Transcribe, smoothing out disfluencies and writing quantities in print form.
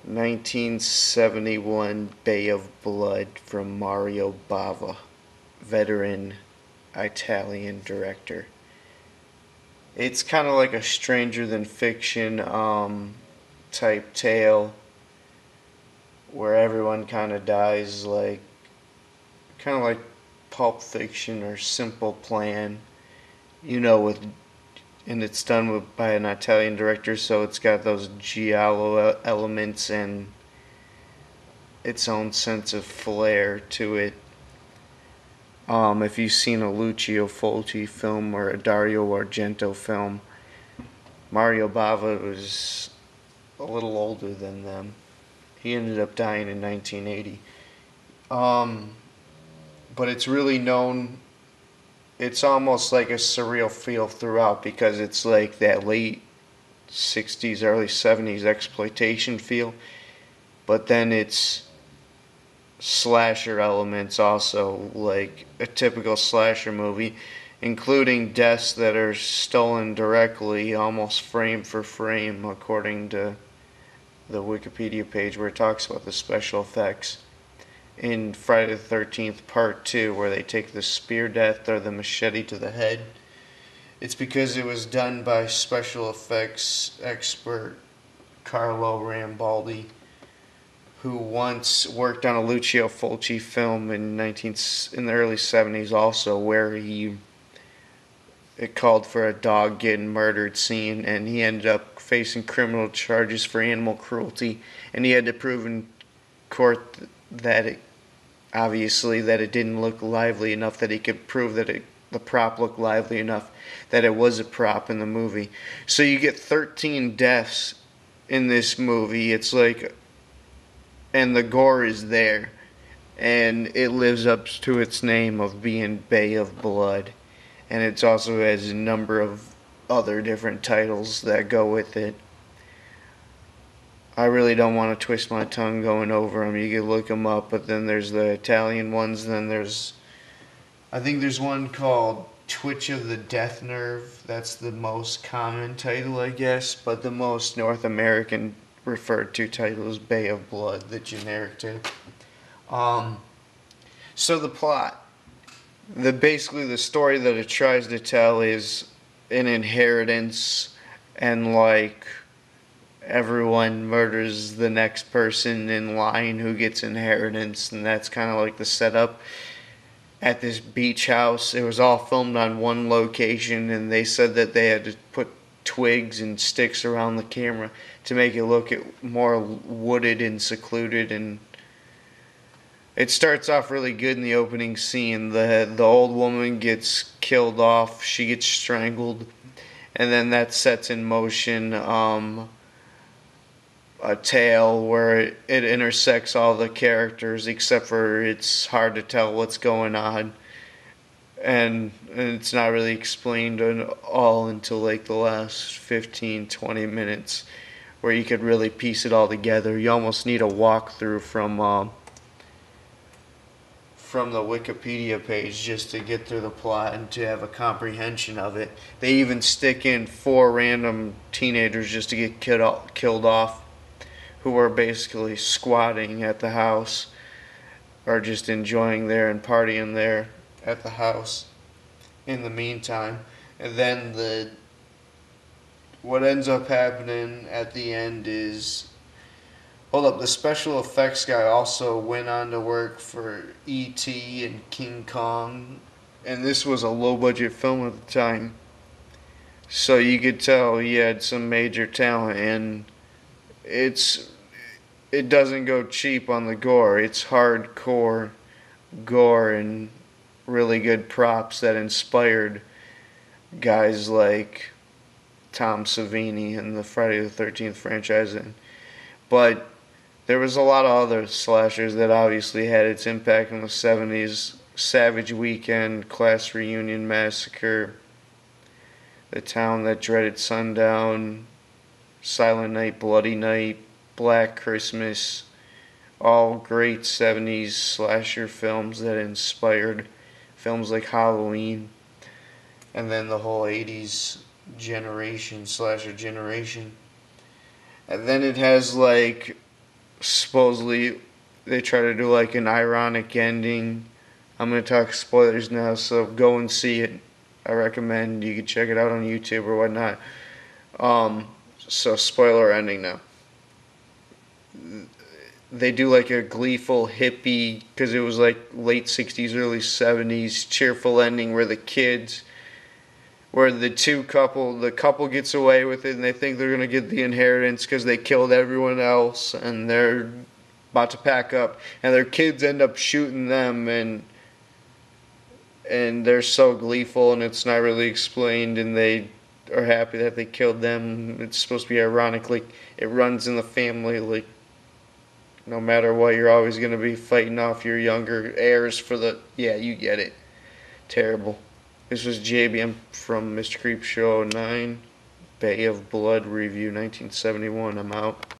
1971 Bay of Blood from Mario Bava, veteran Italian director. It's kind of like a Stranger Than Fiction type tale where everyone kind of dies, like kind of like Pulp Fiction or Simple Plan, with and it's done by an Italian director, so it's got those Giallo elements and its own sense of flair to it. If you've seen a Lucio Fulci film or a Dario Argento film, Mario Bava was a little older than them. He ended up dying in 1980. But it's really known. It's almost like a surreal feel throughout because it's like that late 60s, early 70s exploitation feel. But then it's slasher elements also, like a typical slasher movie, including deaths that are stolen directly, almost frame for frame, according to the Wikipedia page where it talks about the special effects. In Friday the 13th Part 2, where they take the spear death or the machete to the head, it's because it was done by special effects expert Carlo Rambaldi, who once worked on a Lucio Fulci film in the early 70s also, where it called for a dog getting murdered scene, and he ended up facing criminal charges for animal cruelty, and he had to prove in court that it didn't look lively enough, that he could prove that the prop looked lively enough, that it was a prop in the movie. So you get 13 deaths in this movie. It's like, and the gore is there, and it lives up to its name of being Bay of Blood, and it also has a number of other different titles that go with it. I really don't want to twist my tongue going over them. You can look them up, but then there's the Italian ones. Then I think there's one called Twitch of the Death Nerve. That's the most common title, I guess, but the most North American referred to title is Bay of Blood, the generic title. So the plot, basically the story that it tries to tell is an inheritance, and like everyone murders the next person in line who gets inheritance, and that's kind of like the setup at this beach house. It was all filmed on one location, and they said that they had to put twigs and sticks around the camera to make it look more wooded and secluded. And it starts off really good in the opening scene. The old woman gets killed off, she gets strangled, and then that sets in motion a tale where it intersects all the characters, except for it's hard to tell what's going on, and it's not really explained at all until like the last 15-20 minutes, where you could really piece it all together. You almost need a walkthrough from the Wikipedia page just to get through the plot and to have a comprehension of it. They even stick in 4 random teenagers just to get killed off, who are basically squatting at the house or just enjoying there and partying there at the house in the meantime. And then what ends up happening at the end is, hold up, the special effects guy also went on to work for E.T. and King Kong, and this was a low budget film at the time, so you could tell he had some major talent, and it doesn't go cheap on the gore. It's hardcore gore and really good props that inspired guys like Tom Savini and the Friday the 13th franchise. But there was a lot of other slashers that obviously had its impact in the 70s. Savage Weekend, Class Reunion Massacre, The Town That Dreaded Sundown, Silent Night, Bloody Night, Black Christmas, all great 70s slasher films that inspired films like Halloween, and then the whole 80s slasher generation. And then it has like supposedly they try to do like an ironic ending. I'm gonna talk spoilers now, so go and see it. I recommend you can check it out on YouTube or whatnot. So spoiler ending now. They do like a gleeful hippie because it was like late '60s, early '70s cheerful ending where the couple gets away with it and they think they're gonna get the inheritance because they killed everyone else and they're about to pack up and their kids end up shooting them and they're so gleeful and it's not really explained and they are happy that they killed them. It's supposed to be ironic, like it runs in the family, like no matter what, you're always going to be fighting off your younger heirs for the. Yeah, you get it. Terrible. This was JBM from Mr. Creep Show 9, Bay of Blood Review 1971. I'm out.